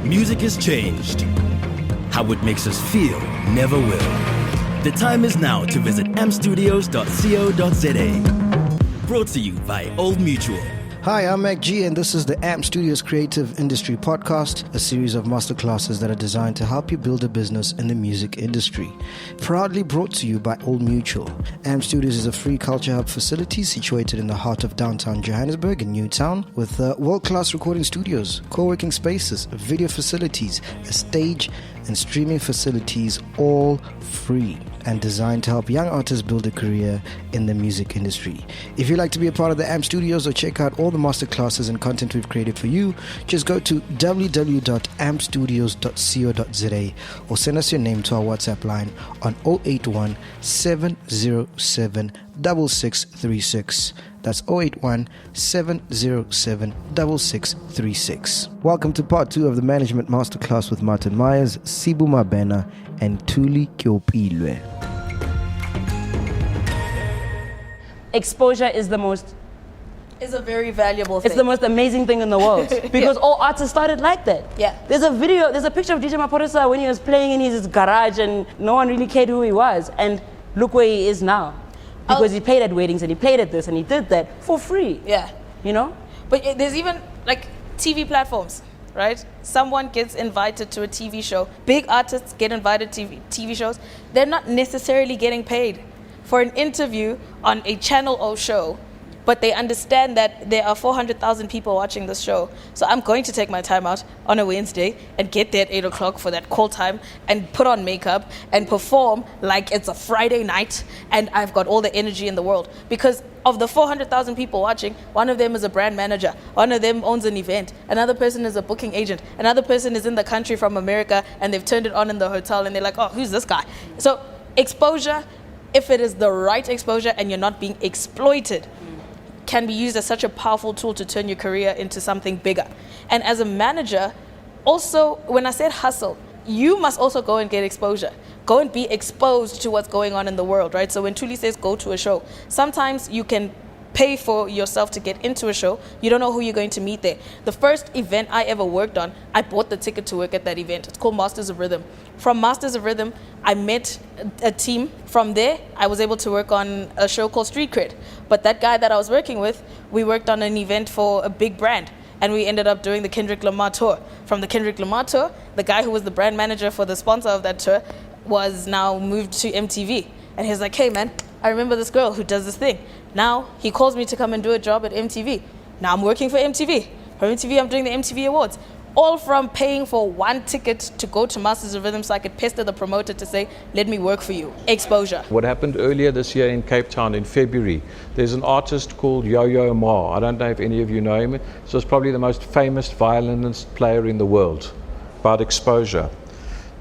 Music has changed. How it makes us feel never will. The time is now to visit amstudios.co.za. Brought to you by Old Mutual. Hi, I'm Mac G, and this is the AMP Studios Creative Industry Podcast, a series of masterclasses that are designed to help you build a business in the music industry. Proudly brought to you by Old Mutual. AMP Studios is a free culture hub facility situated in the heart of downtown Johannesburg in Newtown, with world-class recording studios, co-working spaces, video facilities, a stage, and streaming facilities, all free and designed to help young artists build a career in the music industry. If you'd like to be a part of the AMP Studios or check out all the masterclasses and content we've created for you, just go to www.ampstudios.co.za or send us your name to our WhatsApp line on 081 707 6636. That's 081 707 6636. Welcome to part 2 of the Management Masterclass with Martin Myers, Sibu Mabhena, and Thuli Keupilwe. Exposure is a very valuable thing. It's the most amazing thing in the world because all artists started like that. Yeah. There's a picture of DJ Maphorisa when he was playing in his garage and no one really cared who he was, and look where he is now. Because he played at weddings and he played at this and he did that for free. Yeah. You know? But there's even like TV platforms, right? Someone gets invited to a TV show. Big artists get invited to TV shows. They're not necessarily getting paid for an interview on a Channel O show, but they understand that there are 400,000 people watching this show. So I'm going to take my time out on a Wednesday and get there at 8 o'clock for that call time and put on makeup and perform like it's a Friday night and I've got all the energy in the world. Because of the 400,000 people watching, one of them is a brand manager, one of them owns an event, another person is a booking agent, another person is in the country from America and they've turned it on in the hotel and they're like, oh, who's this guy? So exposure, if it is the right exposure and you're not being exploited, can be used as such a powerful tool to turn your career into something bigger. And as a manager, also, when I said hustle, you must also go and get exposure. Go and be exposed to what's going on in the world, right? So when Thuli says go to a show, sometimes you can pay for yourself to get into a show. You don't know who you're going to meet there. The first event I ever worked on, I bought the ticket to work at that event. It's called Masters of Rhythm. From Masters of Rhythm, I met a team. From there, I was able to work on a show called Street Cred. But that guy that I was working with, we worked on an event for a big brand. And we ended up doing the Kendrick Lamar tour. From the Kendrick Lamar tour, the guy who was the brand manager for the sponsor of that tour was now moved to MTV. And he was like, hey man, I remember this girl who does this thing. Now he calls me to come and do a job at MTV. Now I'm working for MTV. For MTV, I'm doing the MTV Awards. All from paying for one ticket to go to Masters of Rhythm so I could pester the promoter to say, let me work for you. Exposure. What happened earlier this year in Cape Town in February, there's an artist called Yo-Yo Ma. I don't know if any of you know him. So it's probably the most famous violinist player in the world. About exposure.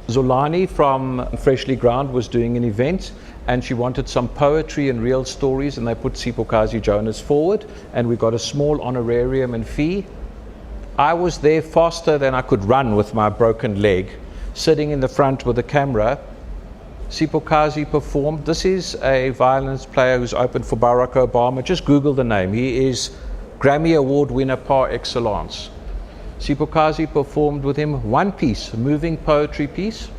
Zolani from Freshly Ground was doing an event and she wanted some poetry and real stories, and they put Sipho Jonas forward and we got a small honorarium and fee. I was there faster than I could run with my broken leg, sitting in the front with the camera. Sipho performed. This is a violinist player who's opened for Barack Obama. Just Google the name. He is Grammy Award winner par excellence. Sipho performed with him one piece, a moving poetry piece.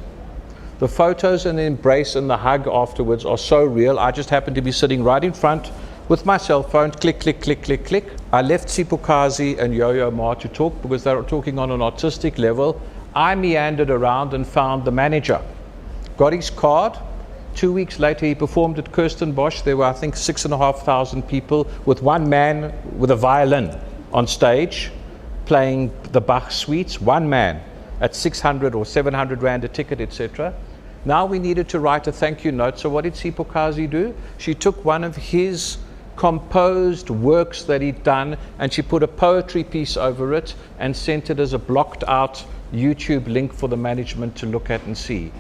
The photos and the embrace and the hug afterwards are so real. I just happened to be sitting right in front with my cell phone, click, click, click, click, click. I left Sipho and Yo-Yo Ma to talk because they were talking on an artistic level. I meandered around and found the manager. Got his card. 2 weeks later, he performed at Kirstenbosch. There were, I think, 6,500 people with one man with a violin on stage playing the Bach suites, one man at 600 or 700 Rand a ticket, etc. Now we needed to write a thank you note. So what did Sipho do? She took one of his composed works that he'd done and she put a poetry piece over it and sent it as a blocked out YouTube link for the management to look at and see.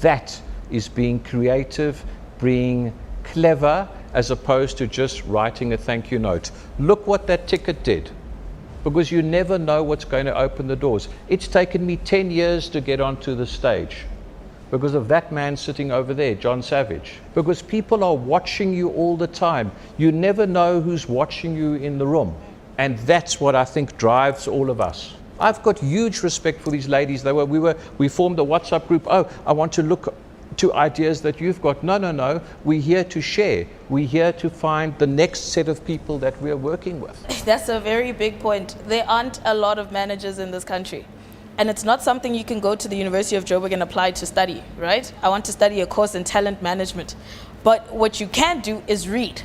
That is being creative, being clever, as opposed to just writing a thank you note. Look what that ticket did. Because you never know what's going to open the doors. It's taken me 10 years to get onto the stage because of that man sitting over there, John Savage. Because people are watching you all the time. You never know who's watching you in the room. And that's what I think drives all of us. I've got huge respect for these ladies. We formed a WhatsApp group. Oh, I want to look to ideas that you've got. No. We're here to share. We're here to find the next set of people that we're working with. That's a very big point. There aren't a lot of managers in this country. And it's not something you can go to the University of Joburg and apply to study, right? I want to study a course in talent management. But what you can do is read.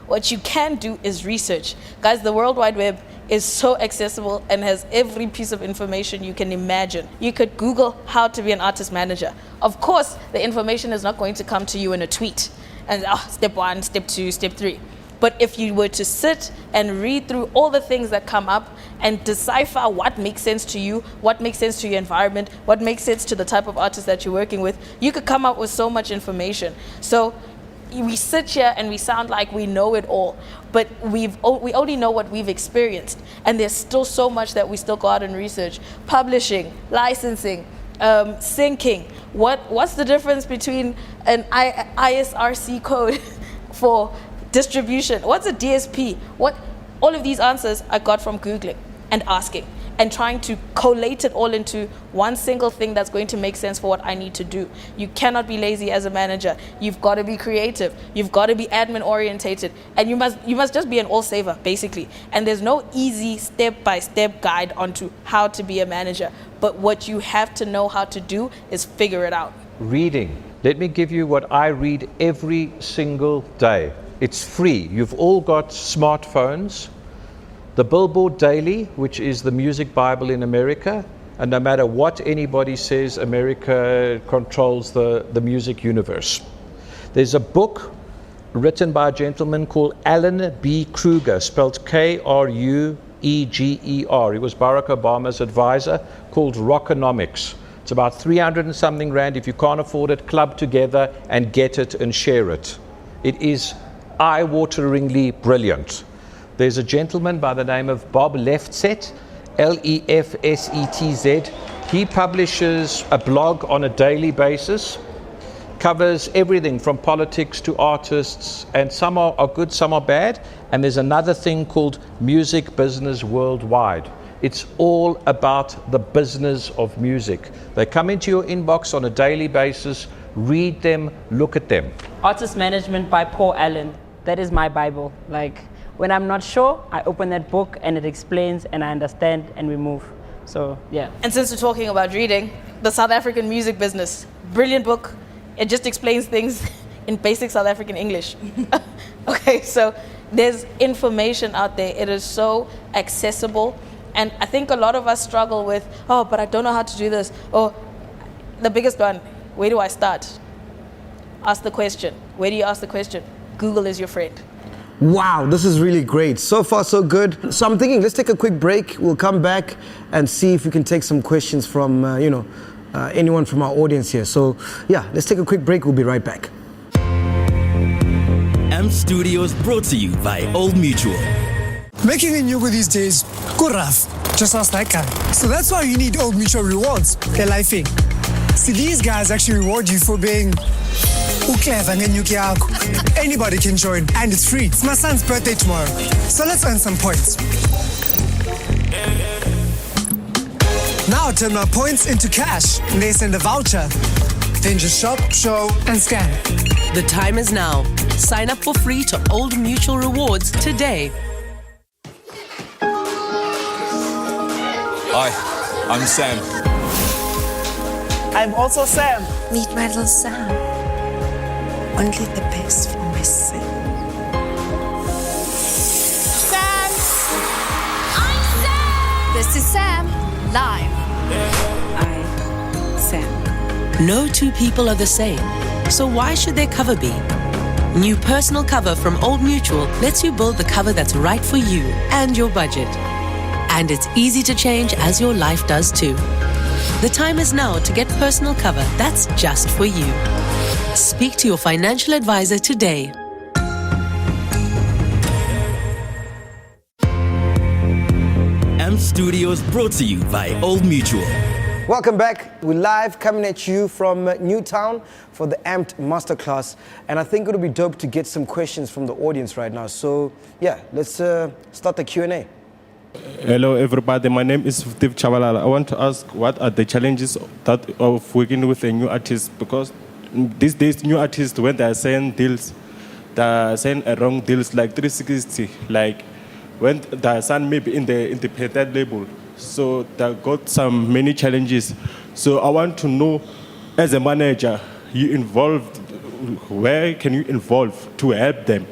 What you can do is research. Guys, the World Wide Web is so accessible and has every piece of information you can imagine. You could Google how to be an artist manager. Of course, the information is not going to come to you in a tweet and step 1, step 2, step 3. But if you were to sit and read through all the things that come up and decipher what makes sense to you, what makes sense to your environment, what makes sense to the type of artist that you're working with, you could come up with so much information. So we sit here and we sound like we know it all, but we only know what we've experienced, and there's still so much that we still go out and research. Publishing, licensing, syncing. What's the difference between an ISRC code for distribution? What's a DSP? All of these answers I got from Googling and asking and trying to collate it all into one single thing that's going to make sense for what I need to do. You cannot be lazy as a manager. You've got to be creative. You've got to be admin orientated, and you must just be an all saver basically. And there's no easy step-by-step guide onto how to be a manager. But what you have to know how to do is figure it out. Reading. Let me give you what I read every single day. It's free. You've all got smartphones. The Billboard Daily, which is the music Bible in America, and no matter what anybody says, America controls the music universe. There's a book written by a gentleman called Alan B. Kruger, spelled Krueger. He was Barack Obama's advisor, called Rockonomics. It's about 300 and something rand. If you can't afford it, club together and get it and share it. It is eye-wateringly brilliant. There's a gentleman by the name of Bob Lefsetz, Lefsetz. He publishes a blog on a daily basis, covers everything from politics to artists, and some are good, some are bad. And there's another thing called Music Business Worldwide. It's all about the business of music. They come into your inbox on a daily basis, read them, look at them. Artist Management by Paul Allen. That is my Bible. When I'm not sure, I open that book and it explains and I understand and we move. So, yeah. And since we're talking about reading, the South African Music Business, brilliant book. It just explains things in basic South African English. Okay, so there's information out there. It is so accessible. And I think a lot of us struggle with, but I don't know how to do this. Or the biggest one, where do I start? Ask the question. Where do you ask the question? Google is your friend. Wow, this is really great. So far, so good. So I'm thinking, let's take a quick break. We'll come back and see if we can take some questions from, anyone from our audience here. So, yeah, let's take a quick break. We'll be right back. M Studios brought to you by Old Mutual. Making a nyugu these days, good rough. Just ask that guy. So that's why you need Old Mutual rewards. They're lifing. See, these guys actually reward you for being clever. Anybody can join, and it's free. It's my son's birthday tomorrow, so let's earn some points. Now turn my points into cash. They send a voucher. Then just shop, show, and scan. The time is now. Sign up for free to Old Mutual Rewards today. Hi, I'm Sam. I'm also Sam. Meet my little Sam. Only the best for my son. Sam! I'm Sam! This is Sam, live. I'm Sam. No two people are the same, so why should their cover be? New personal cover from Old Mutual lets you build the cover that's right for you and your budget. And it's easy to change as your life does too. The time is now to get personal cover that's just for you. Speak to your financial advisor today. M Studios brought to you by Old Mutual. Welcome back. We're live coming at you from Newtown for the Amped Masterclass. And I think it'll be dope to get some questions from the audience right now. So, yeah, let's start the Q&A. Hello, everybody. My name is Steve Chabalala. I want to ask, what are the challenges of working with a new artist? Because these days, new artists, when they are saying deals, they are saying wrong deals like 360, like when they are signed maybe in the independent label. So they got many challenges. So I want to know, as a manager, where can you involve to help them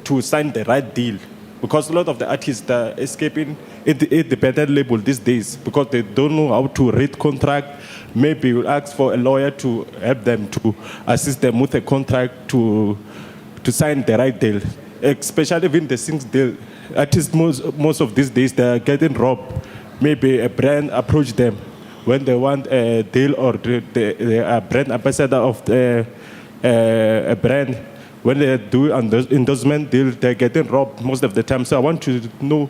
to sign the right deal? Because a lot of the artists are escaping the independent label these days because they don't know how to read contract. Maybe you'll ask for a lawyer to help them, to assist them with a contract to sign the right deal. Especially when the sings deal, artists most of these days, they're getting robbed. Maybe a brand approach them when they want a deal, or they are brand ambassador of a brand. When they do an endorsement deal, they're getting robbed most of the time. So I want to know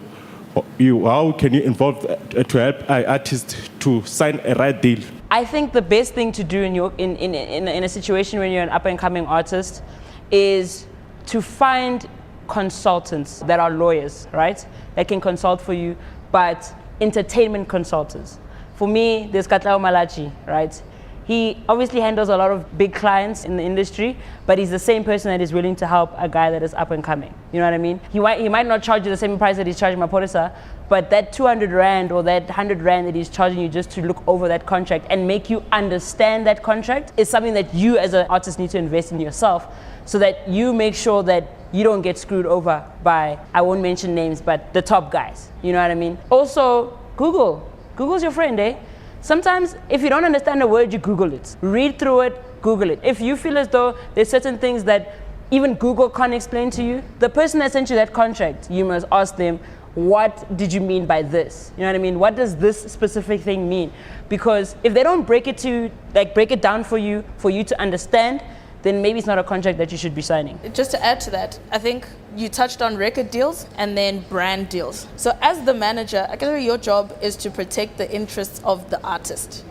how can you involve to help artists to sign a right deal? I think the best thing to do in a situation when you're an up-and-coming artist is to find consultants that are lawyers, right? That can consult for you, but entertainment consultants. For me, there's Katlao Malachi, right? He obviously handles a lot of big clients in the industry, but he's the same person that is willing to help a guy that is up and coming. You know what I mean? He might not charge you the same price that he's charging Maporisa, but that 200 Rand or that 100 Rand that he's charging you just to look over that contract and make you understand that contract is something that you as an artist need to invest in yourself, so that you make sure that you don't get screwed over by, I won't mention names, but the top guys. You know what I mean? Also, Google. Google's your friend, eh? Sometimes, if you don't understand a word, you Google it. Read through it, Google it. If you feel as though there's certain things that even Google can't explain to you, the person that sent you that contract, you must ask them, what did you mean by this? You know what I mean? What does this specific thing mean? Because if they don't break it down for you to understand, then maybe it's not a contract that you should be signing. Just to add to that, I think you touched on record deals and then brand deals. So as the manager, I guess your job is to protect the interests of the artist.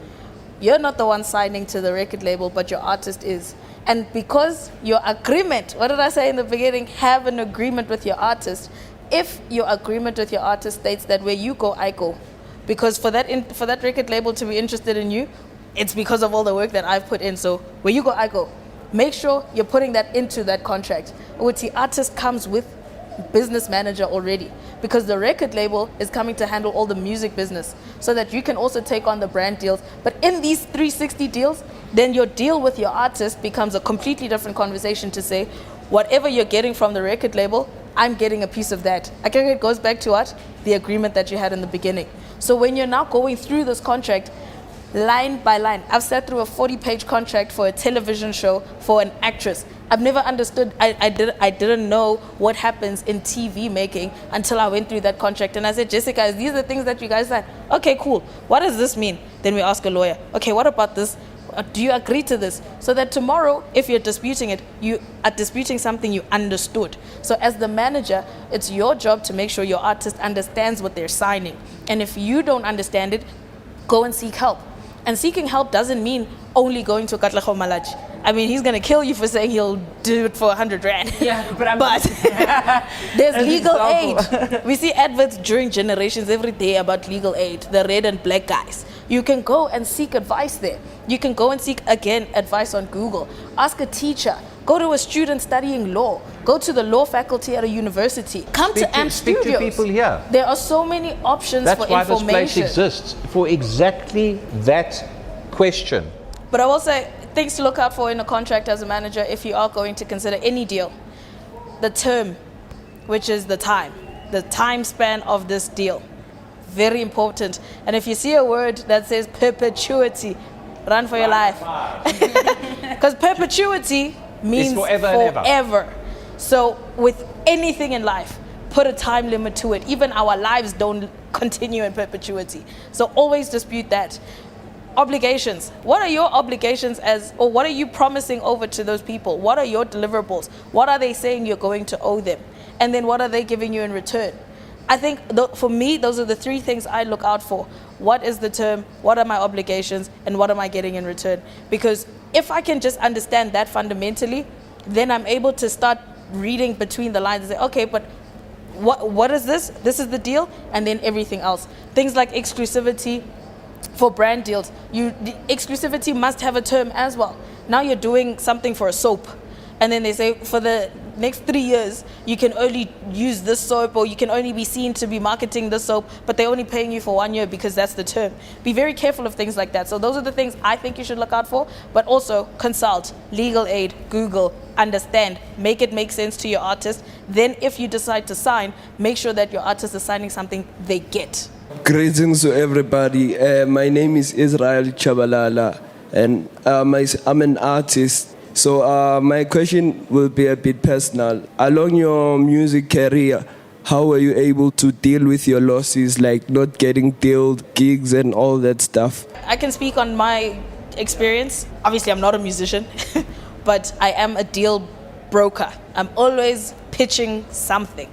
You're not the one signing to the record label, but your artist is. And because your agreement, what did I say in the beginning? Have an agreement with your artist. If your agreement with your artist states that where you go, I go. Because for that record label to be interested in you, it's because of all the work that I've put in. So where you go, I go. Make sure you're putting that into that contract. Which the artist comes with business manager already, because the record label is coming to handle all the music business, so that you can also take on the brand deals. But in these 360 deals, then your deal with your artist becomes a completely different conversation to say, whatever you're getting from the record label, I'm getting a piece of that. I think it goes back to what? The agreement that you had in the beginning. So when you're now going through this contract, line by line. I've sat through a 40-page contract for a television show for an actress. I've never understood, I didn't know what happens in TV making until I went through that contract. And I said, Jessica, these are the things that you guys said. Okay, cool. What does this mean? Then we ask a lawyer. Okay, what about this? Do you agree to this? So that tomorrow, if you're disputing it, you are disputing something you understood. So as the manager, it's your job to make sure your artist understands what they're signing. And if you don't understand it, go and seek help. And seeking help doesn't mean only going to Katlego Malachi. I mean, he's going to kill you for saying he'll do it for 100 Rand. Yeah, but there's legal aid. We see adverts during Generations every day about legal aid, the red and black guys. You can go and seek advice there. You can go and seek, again, advice on Google. Ask a teacher. Go to a student studying law. Go to the law faculty at a university. Come to AMP Studios. Speak to people here. There are so many options for information. That's why this place exists, for exactly that question. But I will say, things to look out for in a contract as a manager if you are going to consider any deal. The term, which is the time span of this deal. Very important. And if you see a word that says perpetuity, run for your life. Because perpetuity means forever and ever. So with anything in life, put a time limit to it. Even our lives don't continue in perpetuity. So always dispute that. Obligations. What are your obligations or what are you promising over to those people? What are your deliverables? What are they saying you're going to owe them? And then what are they giving you in return? I think for me, those are the three things I look out for. What is the term? What are my obligations? And what am I getting in return? Because if I can just understand that fundamentally, then I'm able to start reading between the lines and say, okay, but what is this? This is the deal, and then everything else. Things like exclusivity for brand deals. The exclusivity must have a term as well. Now you're doing something for a soap, and then they say for the next 3 years you can only use this soap, or you can only be seen to be marketing this soap, but they're only paying you for 1 year because that's the term. Be very careful of things like that. So those are the things I think you should look out for, but also consult legal aid, Google, understand, make it make sense to your artist. Then if you decide to sign, make sure that your artist is signing something they get. Greetings to everybody. My name is Israel Chabalala, and I'm an artist. So my question will be a bit personal. Along your music career, how were you able to deal with your losses, like not getting deals, gigs, and all that stuff? I can speak on my experience. Obviously, I'm not a musician, but I am a deal broker. I'm always pitching something.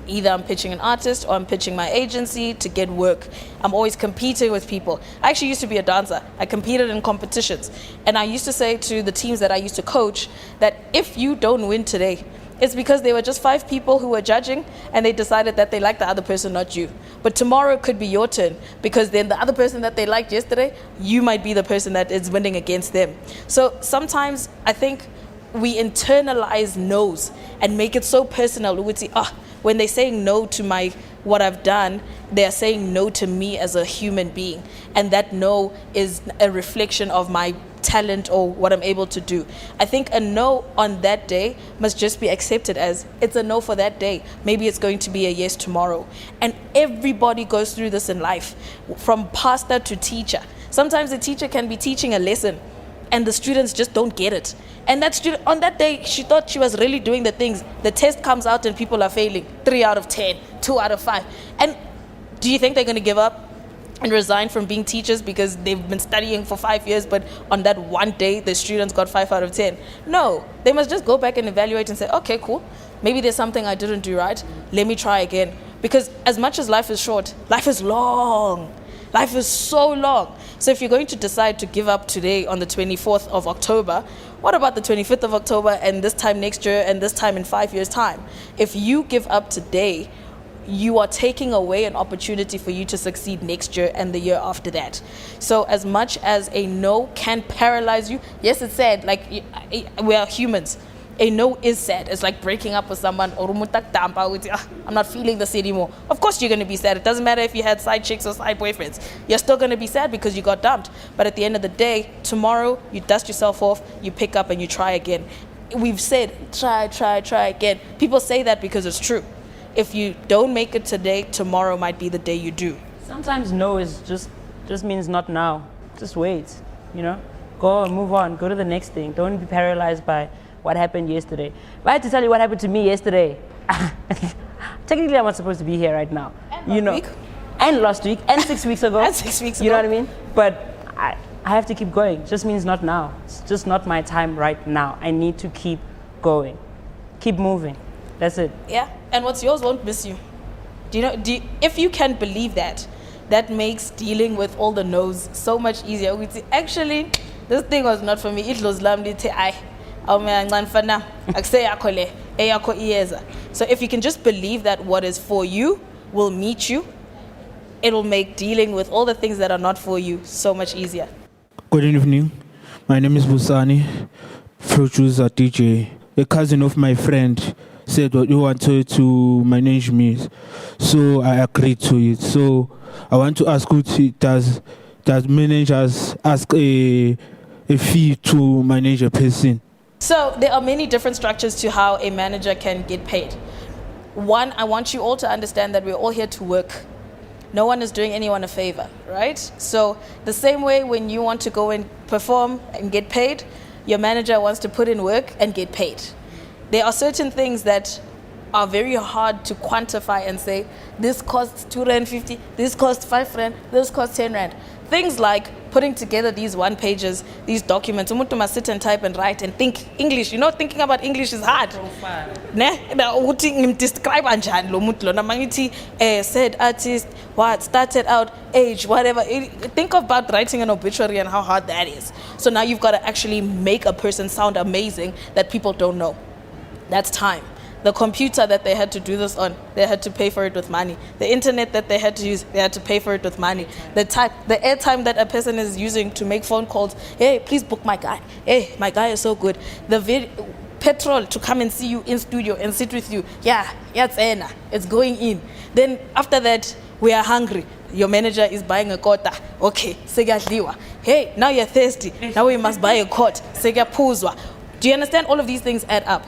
Either I'm pitching an artist or I'm pitching my agency to get work. I'm always competing with people. I actually used to be a dancer. I competed in competitions. And I used to say to the teams that I used to coach that if you don't win today, it's because there were just 5 people who were judging and they decided that they liked the other person, not you. But tomorrow could be your turn, because then the other person that they liked yesterday, you might be the person that is winning against them. So sometimes I think we internalize no's and make it so personal. We would say, when they're saying no to what I've done, they're saying no to me as a human being. And that no is a reflection of my talent or what I'm able to do. I think a no on that day must just be accepted as it's a no for that day. Maybe it's going to be a yes tomorrow. And everybody goes through this in life, from pastor to teacher. Sometimes the teacher can be teaching a lesson and the students just don't get it. And that student, on that day, she thought she was really doing the things. The test comes out and people are failing. 3 out of 10, 2 out of 5. And do you think they're going to give up and resign from being teachers because they've been studying for 5 years, but on that one day, the students got 5 out of 10? No, they must just go back and evaluate and say, okay, cool. Maybe there's something I didn't do right. Let me try again. Because as much as life is short, life is long. Life is so long. So if you're going to decide to give up today on the 24th of October, what about the 25th of October and this time next year and this time in 5 years' time? If you give up today, you are taking away an opportunity for you to succeed next year and the year after that. So as much as a no can paralyze you, yes, it's sad, like we are humans. A no is sad. It's like breaking up with someone. I'm not feeling this anymore. Of course you're going to be sad. It doesn't matter if you had side chicks or side boyfriends. You're still going to be sad because you got dumped. But at the end of the day, tomorrow you dust yourself off, you pick up and you try again. We've said try again. People say that because it's true. If you don't make it today, tomorrow might be the day you do. Sometimes no is just means not now. Just wait, Go and move on. Go to the next thing. Don't be paralyzed by what happened yesterday. If I had to tell you what happened to me yesterday, technically I'm not supposed to be here right now. And last week, and 6 weeks ago. And 6 weeks ago. You know what I mean? But I have to keep going. It just means not now. It's just not my time right now. I need to keep going. Keep moving. That's it. Yeah, and what's yours won't miss you. If you can believe that, that makes dealing with all the no's so much easier. Actually, this thing was not for me. It was lovely. So if you can just believe that what is for you will meet you, it'll make dealing with all the things that are not for you so much easier. Good evening. My name is Busani, producer DJ. A cousin of my friend said that you wanted to manage me, so I agreed to it. So I want to ask you, does managers ask a fee to manage a person? So there are many different structures to how a manager can get paid. One, I want you all to understand that we're all here to work. No one is doing anyone a favor, right? So the same way when you want to go and perform and get paid, your manager wants to put in work and get paid. There are certain things that are very hard to quantify and say, this costs 250, this costs 5 rand, this costs 10 rand. Things like putting together these one pages, these documents. Umuntu must sit and type and write and think English. Thinking about English is hard. Describe anjani lo muntu lona mangithi said artist, what started out, age, whatever. Think about writing an obituary and how hard that is. So now you've got to actually make a person sound amazing that people don't know. That's time. The computer that they had to do this on, they had to pay for it with money. The internet that they had to use, they had to pay for it with money. The airtime that a person is using to make phone calls, hey, please book my guy. Hey, my guy is so good. Petrol to come and see you in studio and sit with you. Yeah, it's going in. Then after that, we are hungry. Your manager is buying a quota. Okay, segadliwa. Hey, now you're thirsty. Now we must buy a quart. Segapuzwa. Do you understand? All of these things add up.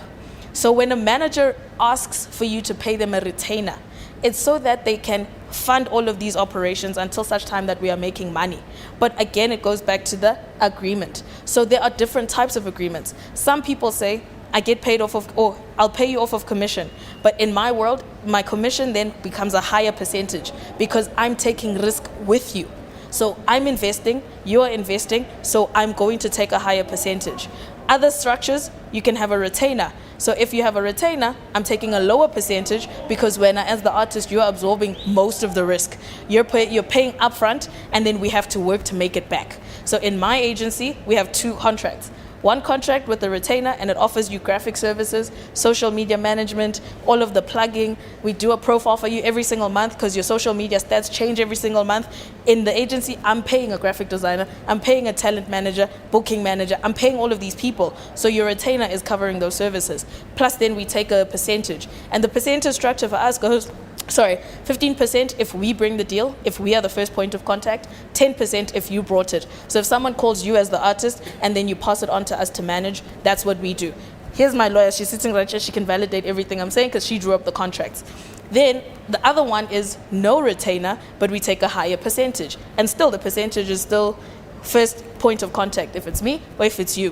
So when a manager asks for you to pay them a retainer, it's so that they can fund all of these operations until such time that we are making money. But again, it goes back to the agreement. So there are different types of agreements. Some people say, I get paid off of, or I'll pay you off of commission. But in my world, my commission then becomes a higher percentage because I'm taking risk with you. So I'm investing, you're investing, so I'm going to take a higher percentage. Other structures, you can have a retainer. So if you have a retainer, I'm taking a lower percentage because when as the artist, you're absorbing most of the risk. You're paying upfront and then we have to work to make it back. So in my agency, we have 2 contracts. One contract with the retainer, and it offers you graphic services, social media management, all of the plugging. We do a profile for you every single month because your social media stats change every single month. In the agency, I'm paying a graphic designer, I'm paying a talent manager, booking manager, I'm paying all of these people. So your retainer is covering those services. Plus then we take a percentage. And the percentage structure for us goes, 15% if we bring the deal, if we are the first point of contact, 10% if you brought it. So if someone calls you as the artist and then you pass it on to us to manage, that's what we do. Here's my lawyer, she's sitting right here, she can validate everything I'm saying because she drew up the contracts. Then the other one is no retainer, but we take a higher percentage. And still the percentage is still first point of contact if it's me or if it's you.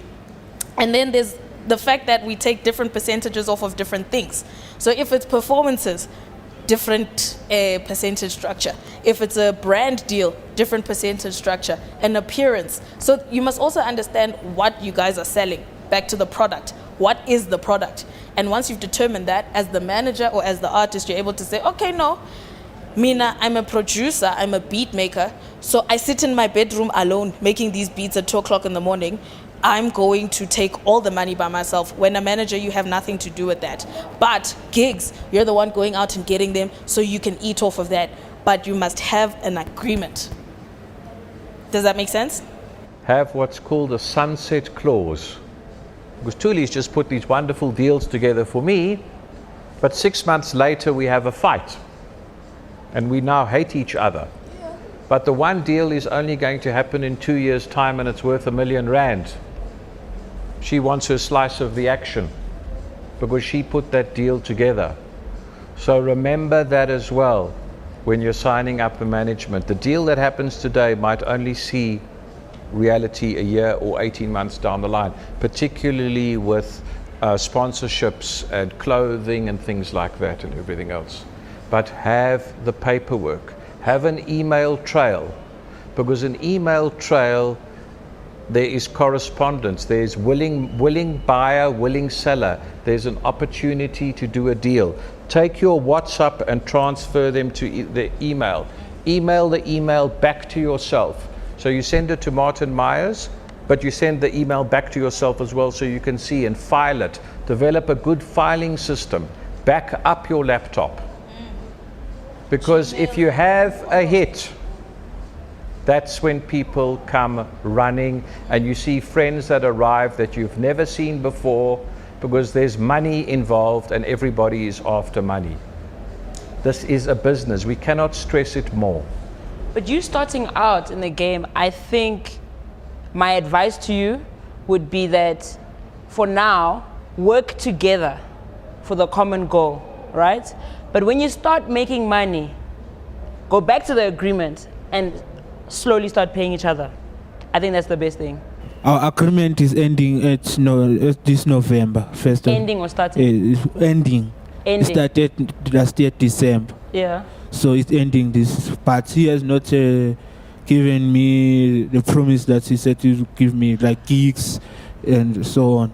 And then there's the fact that we take different percentages off of different things. So if it's performances, different percentage structure. If it's a brand deal, different percentage structure. An appearance. So you must also understand what you guys are selling. Back to the product. What is the product? And once you've determined that, as the manager or as the artist, you're able to say, okay, no, Mina, I'm a producer, I'm a beat maker, so I sit in my bedroom alone making these beats at 2 o'clock in the morning. I'm going to take all the money by myself. When a manager, you have nothing to do with that. But gigs, you're the one going out and getting them, so you can eat off of that. But you must have an agreement. Does that make sense? Have what's called a sunset clause. Because Thuli's just put these wonderful deals together for me, but 6 months later we have a fight. And we now hate each other. But the one deal is only going to happen in 2 years' time and it's worth R1 million. She wants her slice of the action because she put that deal together. So remember that as well when you're signing up for management. The deal that happens today might only see reality a year or 18 months down the line, particularly with sponsorships and clothing and things like that and everything else. But have the paperwork. Have an email trail, because an email trail, there is correspondence, there's willing buyer, willing seller, there's an opportunity to do a deal. Take your WhatsApp and transfer them to the email. Email the email back to yourself. So you send it to Martin Myers, but you send the email back to yourself as well so you can see and file it. Develop a good filing system. Back up your laptop. Because if you have a hit, that's when people come running and you see friends that arrive that you've never seen before because there's money involved and everybody is after money. This is a business. We cannot stress it more. But you starting out in the game, I think my advice to you would be that for now, work together for the common goal, right? But when you start making money, go back to the agreement and slowly start paying each other. I think that's the best thing. Our agreement is ending at this November. First ending or starting? Ending. It started last year, December. Yeah. So it's ending this. But he has not given me the promise that he said he would give me, like gigs and so on.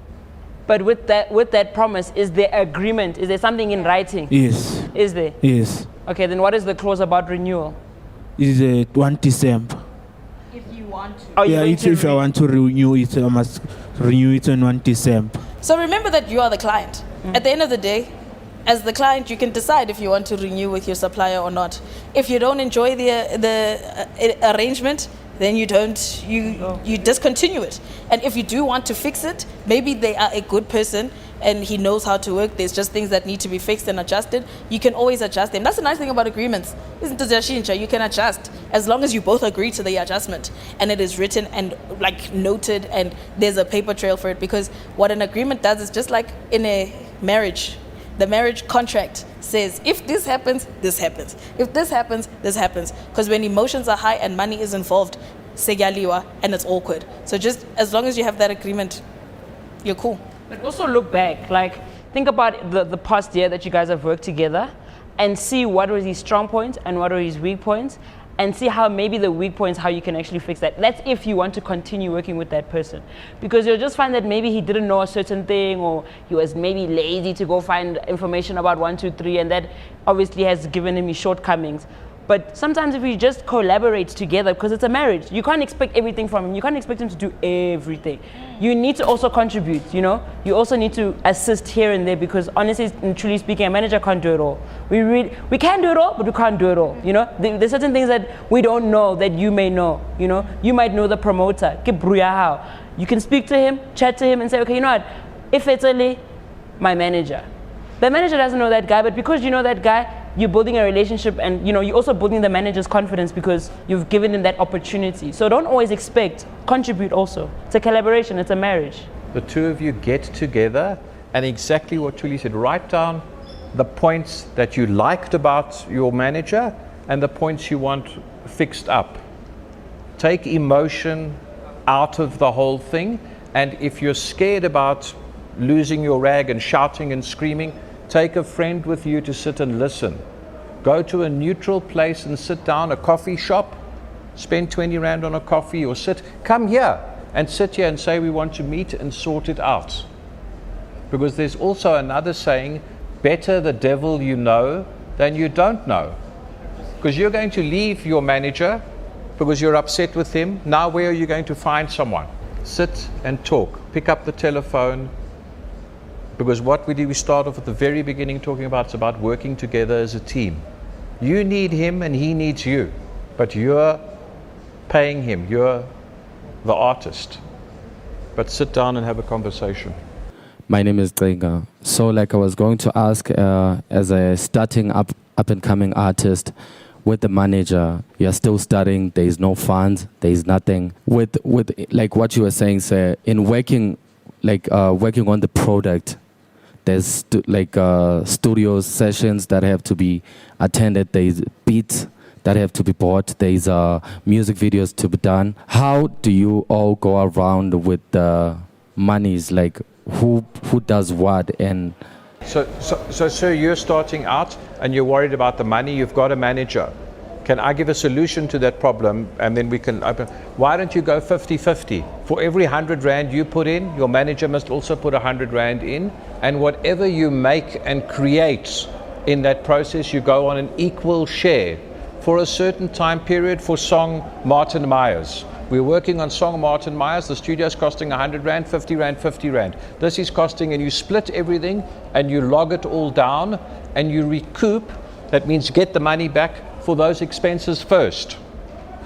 But with that promise, is there agreement? Is there something in writing? Yes. Is there? Yes. Okay, then what is the clause about renewal? Is 1 December. If you want to. Oh, yeah, if I want to renew it, I must renew it on 1 December. So remember that you are the client. At the end of the day, as the client, you can decide if you want to renew with your supplier or not. If you don't enjoy the arrangement, then you discontinue it. And if you do want to fix it, maybe they are a good person and he knows how to work. There's just things that need to be fixed and adjusted. You can always adjust them. That's the nice thing about agreements. You can adjust as long as you both agree to the adjustment and it is written and like noted and there's a paper trail for it. Because what an agreement does is just like in a marriage. The marriage contract says, if this happens, this happens. If this happens, this happens. Because when emotions are high and money is involved, segaliwa, and it's awkward. So just as long as you have that agreement, you're cool. But also look back, like think about the past year that you guys have worked together and see what were his strong points and what are his weak points, and see how maybe the weak points, how you can actually fix that. That's if you want to continue working with that person. Because you'll just find that maybe he didn't know a certain thing, or he was maybe lazy to go find information about 1, 2, 3, and that obviously has given him his shortcomings. But sometimes if you just collaborate together, because it's a marriage, you can't expect everything from him. You can't expect him to do everything. You need to also contribute, you know? You also need to assist here and there, because honestly and truly speaking, a manager can't do it all. We can do it all, but we can't do it all, you know? There's certain things that we don't know that you may know, you know? You might know the promoter. You can speak to him, chat to him and say, okay, you know what? If it's only my manager. The manager doesn't know that guy, but because you know that guy, you're building a relationship, and you know you're also building the manager's confidence because you've given him that opportunity. So don't always expect, contribute also. It's a collaboration, it's a marriage. The two of you get together and exactly what Thuli said, write down the points that you liked about your manager and the points you want fixed up. Take emotion out of the whole thing, and if you're scared about losing your rag and shouting and screaming, take a friend with you to sit and listen. Go to a neutral place and sit down, a coffee shop, spend 20 Rand on a coffee, or come here and sit here and say we want to meet and sort it out. Because there's also another saying, better the devil you know than you don't know. Because you're going to leave your manager because you're upset with him. Now where are you going to find someone? Sit and talk, pick up the telephone. Because what we do, we start off at the very beginning talking about, it's about working together as a team. You need him and he needs you, but you're paying him, you're the artist. But sit down and have a conversation. My name is Drenga. So like I was going to ask, as a starting up and coming artist, with the manager, you're still studying, there is no funds, there is nothing. With like what you were saying, sir, in working on the product, there's studio sessions that have to be attended. There's beats that have to be bought. There's music videos to be done. How do you all go around with the monies? Like who does what? And so you're starting out and you're worried about the money. You've got a manager. Can I give a solution to that problem? And then we can open. Why don't you go 50-50? For every 100 Rand you put in, your manager must also put 100 Rand in. And whatever you make and create in that process, you go on an equal share for a certain time period. For song Martin Myers, we're working on song Martin Myers. The studio is costing 100 Rand, 50 Rand, 50 Rand. This is costing, and you split everything and you log it all down and you recoup. That means get the money back for those expenses first.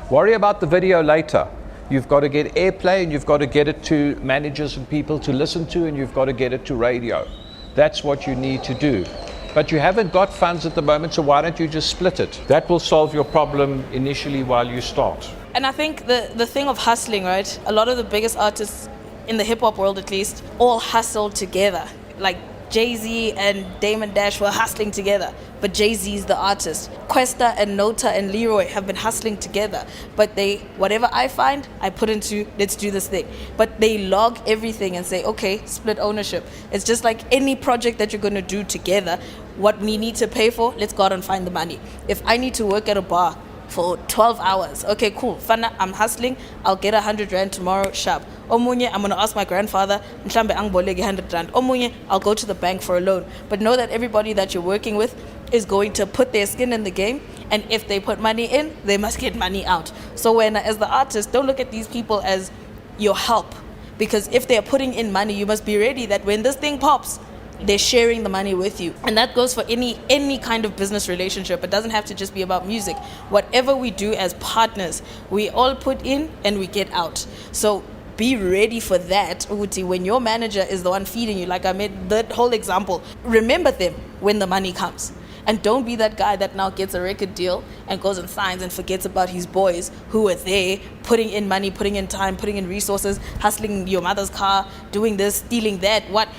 Worry about the video later. You've got to get airplay and you've got to get it to managers and people to listen to, and you've got to get it to radio. That's what you need to do. But you haven't got funds at the moment, so why don't you just split it? That will solve your problem initially while you start. And I think the thing of hustling, right? A lot of the biggest artists in the hip hop world, at least, all hustle together. Like Jay-Z and Damon Dash were hustling together, but Jay-Z is the artist. Questa and Nota and Leroy have been hustling together, but whatever I find, I put into, let's do this thing. But they log everything and say, okay, split ownership. It's just like any project that you're going to do together. What we need to pay for, let's go out and find the money. If I need to work at a bar for 12 hours, okay, cool, Fana, I'm hustling, I'll get 100 Rand tomorrow, sharp. Omunye, I'm going to ask my grandfather, mhlambe angboleke 100 Rand. Omunye, I'll go to the bank for a loan. But know that everybody that you're working with is going to put their skin in the game, and if they put money in, they must get money out. So when, as the artist, don't look at these people as your help, because if they're putting in money, you must be ready that when this thing pops, they're sharing the money with you. And that goes for any kind of business relationship. It doesn't have to just be about music. Whatever we do as partners, we all put in and we get out. So be ready for that, Uti, when your manager is the one feeding you. Like I made that whole example. Remember them when the money comes. And don't be that guy that now gets a record deal and goes and signs and forgets about his boys who are there putting in money, putting in time, putting in resources, hustling your mother's car, doing this, stealing that, what.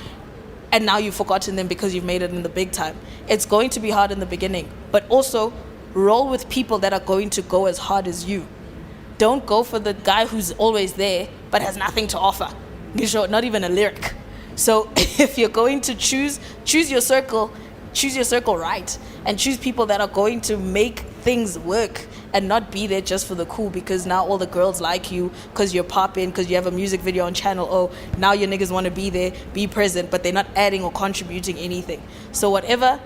And now you've forgotten them because you've made it in the big time. It's going to be hard in the beginning, but also roll with people that are going to go as hard as you. Don't go for the guy who's always there but has nothing to offer. Not even a lyric. So if you're going to choose your circle right, and choose people that are going to make things work and not be there just for the cool because now all the girls like you because you're popping, because you have a music video on channel. Oh, now your niggas want to be there, be present, but they're not adding or contributing anything. So whatever,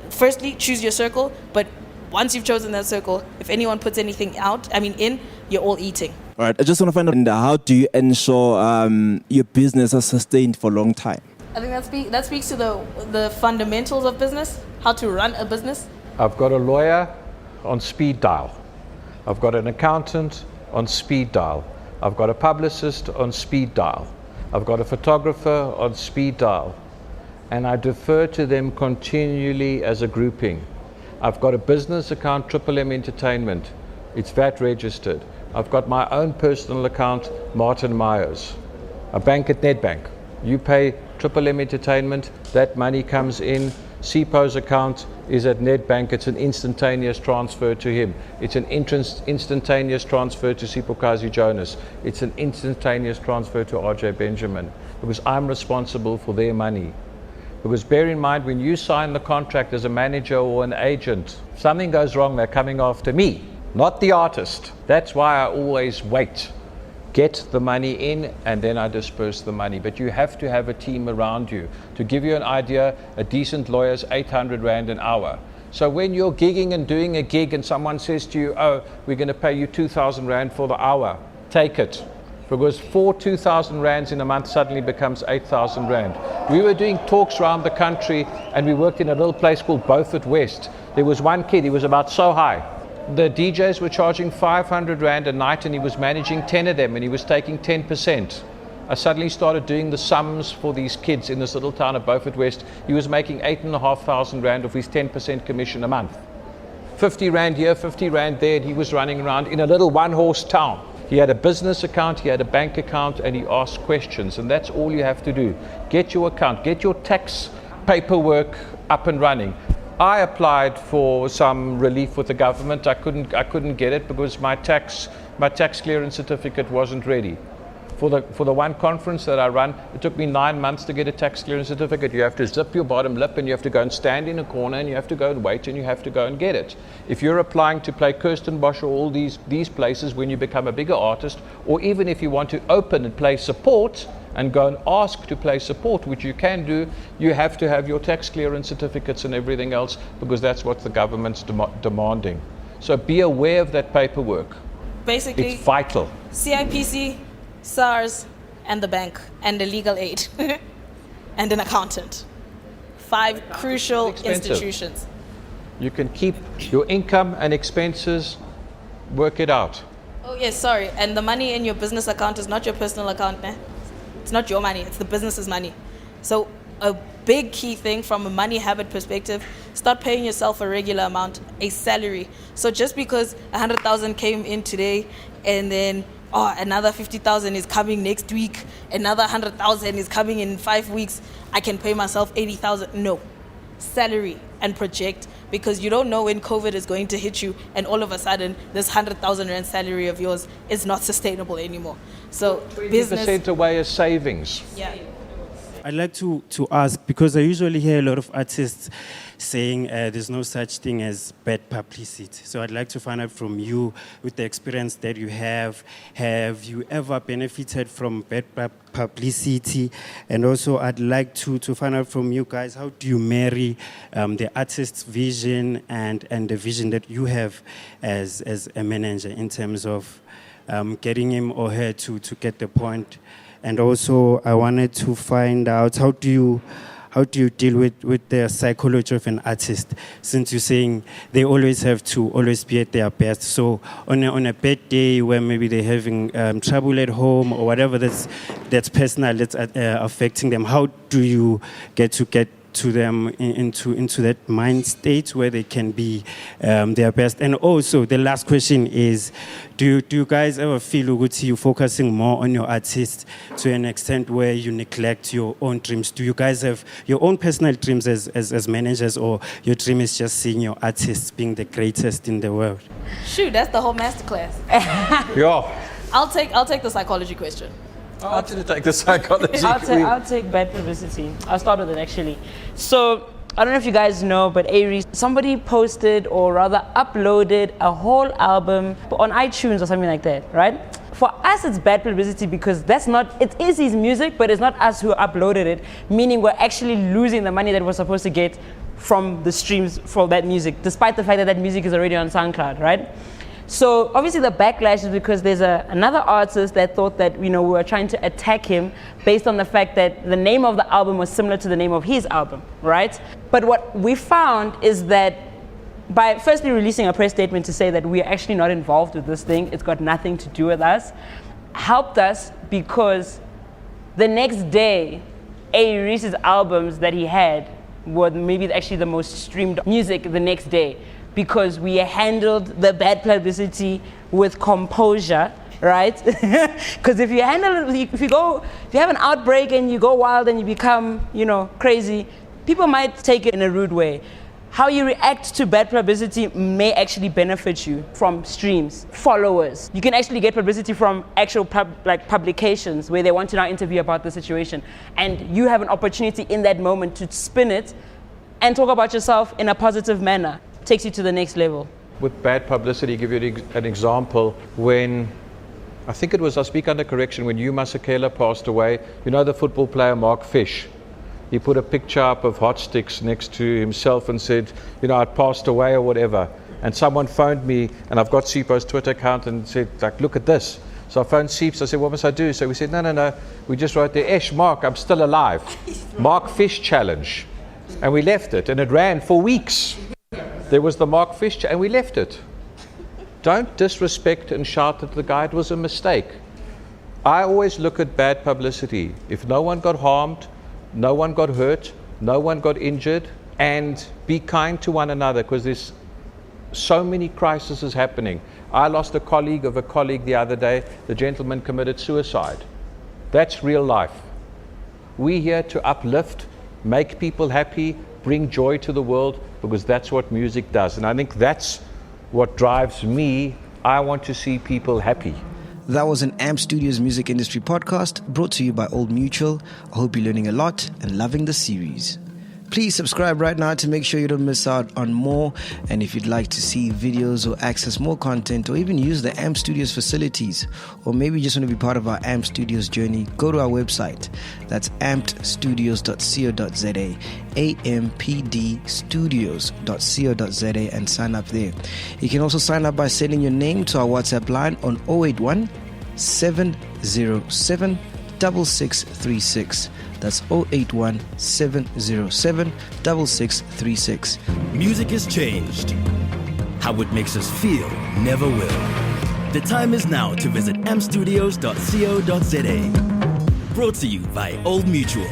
firstly, choose your circle, but once you've chosen that circle, if anyone puts anything in, you're all eating. All right, I just want to find out, how do you ensure your business is sustained for a long time? I think that speaks to the fundamentals of business, how to run a business. I've got a lawyer on speed dial. I've got an accountant on speed dial. I've got a publicist on speed dial. I've got a photographer on speed dial. And I defer to them continually as a grouping. I've got a business account, Triple M Entertainment. It's VAT registered. I've got my own personal account, Martin Myers. I bank at Nedbank. You pay Triple M Entertainment, that money comes in. Sipho's account is at Nedbank. It's an instantaneous transfer to him. It's an instantaneous transfer to Sipho Kazi Jonas. It's an instantaneous transfer to RJ Benjamin, because I'm responsible for their money. Because bear in mind, when you sign the contract as a manager or an agent, if something goes wrong, they're coming after me, not the artist. That's why I always wait. Get the money in and then I disperse the money. But you have to have a team around you. To give you an idea, a decent lawyer is 800 Rand an hour. So when you're gigging and doing a gig and someone says to you, oh, we're going to pay you 2,000 Rand for the hour, take it. Because 2,000 Rands in a month suddenly becomes 8,000 Rand. We were doing talks around the country and we worked in a little place called Beaufort West. There was one kid, he was about so high. The DJs were charging 500 Rand a night and he was managing 10 of them and he was taking 10%. I suddenly started doing the sums for these kids in this little town of Beaufort West. He was making 8,500 Rand of his 10% commission a month. 50 Rand here, 50 Rand there, and he was running around in a little one-horse town. He had a business account, he had a bank account, and he asked questions, and that's all you have to do. Get your account, get your tax paperwork up and running. I applied for some relief with the government. I couldn't get it because my tax clearance certificate wasn't ready. For the one conference that I run, it took me 9 months to get a tax clearance certificate. You have to zip your bottom lip and you have to go and stand in a corner and you have to go and wait and you have to go and get it. If you're applying to play Kirstenbosch or all these places when you become a bigger artist, or even if you want to open and play support and go and ask to play support, which you can do, you have to have your tax clearance certificates and everything else because that's what the government's demanding. So be aware of that paperwork. Basically, it's vital. CIPC, SARS, and the bank, and the legal aid, and an accountant. 5 crucial institutions. You can keep your income and expenses, work it out. Oh yes, sorry. And the money in your business account is not your personal account, né? It's not your money, it's the business's money. So a big key thing from a money habit perspective, start paying yourself a regular amount, a salary. So just because 100,000 came in today and then another 50,000 is coming next week, another 100,000 is coming in 5 weeks, I can pay myself 80,000. No. Salary and project, because you don't know when COVID is going to hit you and all of a sudden this 100,000 Rand salary of yours is not sustainable anymore. So 20% away as savings. Yeah. I'd like to ask, because I usually hear a lot of artists saying there's no such thing as bad publicity. So I'd like to find out from you, with the experience that you have you ever benefited from bad publicity? And also I'd like to find out from you guys, how do you marry the artist's vision and the vision that you have as a manager in terms of getting him or her to get the point? And also I wanted to find out, how do how do you deal with the psychology of an artist? Since you're saying they always have to always be at their best. So on a bad day where maybe they're having trouble at home or whatever that's personal, that's affecting them, how do you get to them into that mind state where they can be their best? And also, the last question is, do you guys ever feel you're focusing more on your artists to an extent where you neglect your own dreams? Do you guys have your own personal dreams as managers, or your dream is just seeing your artists being the greatest in the world? Shoot, that's the whole masterclass. Yeah. I'll take the psychology question. I'll take the psychology. I'll take bad publicity. I'll start with it actually. So I don't know if you guys know, but Aries, somebody posted or rather uploaded a whole album on iTunes or something like that, right? For us, it's bad publicity because it is his music, but it's not us who uploaded it, meaning we're actually losing the money that we're supposed to get from the streams for that music, despite the fact that that music is already on SoundCloud, right? So obviously the backlash is because there's another artist that thought that we were trying to attack him based on the fact that the name of the album was similar to the name of his album, right? But what we found is that by firstly releasing a press statement to say that we are actually not involved with this thing, it's got nothing to do with us, helped us because the next day, Reese's albums that he had were maybe actually the most streamed music the next day, because we handled the bad publicity with composure, right? Because if you handle it, if you have an outbreak and you go wild and you become, crazy, people might take it in a rude way. How you react to bad publicity may actually benefit you from streams, followers. You can actually get publicity from actual publications where they want to now interview about the situation. And you have an opportunity in that moment to spin it and talk about yourself in a positive manner. Takes you to the next level. With bad publicity, give you an example. When, I think it was, I speak under correction, when Yuma Sakela passed away, the football player Mark Fish, he put a picture up of hotstix next to himself and said, I'd passed away or whatever. And someone phoned me, and I've got Sipho's Twitter account, and said, look at this. So I phoned Sips, I said, what must I do? So we said, no, we just wrote there, Mark, I'm still alive. Mark Fish challenge. And we left it, and it ran for weeks. There was the Mark Fish, and we left it. Don't disrespect and shout at the guy. It was a mistake. I always look at bad publicity. If no one got harmed, no one got hurt, no one got injured, and be kind to one another, because there's so many crises happening. I lost a colleague of a colleague the other day. The gentleman committed suicide. That's real life. We're here to uplift, make people happy, bring joy to the world, because that's what music does. And I think that's what drives me. I want to see people happy. That was an AMP Studios Music Industry podcast brought to you by Old Mutual. I hope you're learning a lot and loving the series. Please subscribe right now to make sure you don't miss out on more. And if you'd like to see videos or access more content or even use the AMP Studios facilities, or maybe you just want to be part of our AMP Studios journey, go to our website. That's ampedstudios.co.za, ampdstudios.co.za, and sign up there. You can also sign up by sending your name to our WhatsApp line on 081 707 6636. That's 081 707 6636. Music has changed. How it makes us feel never will. The time is now to visit ampstudios.co.za. Brought to you by Old Mutual.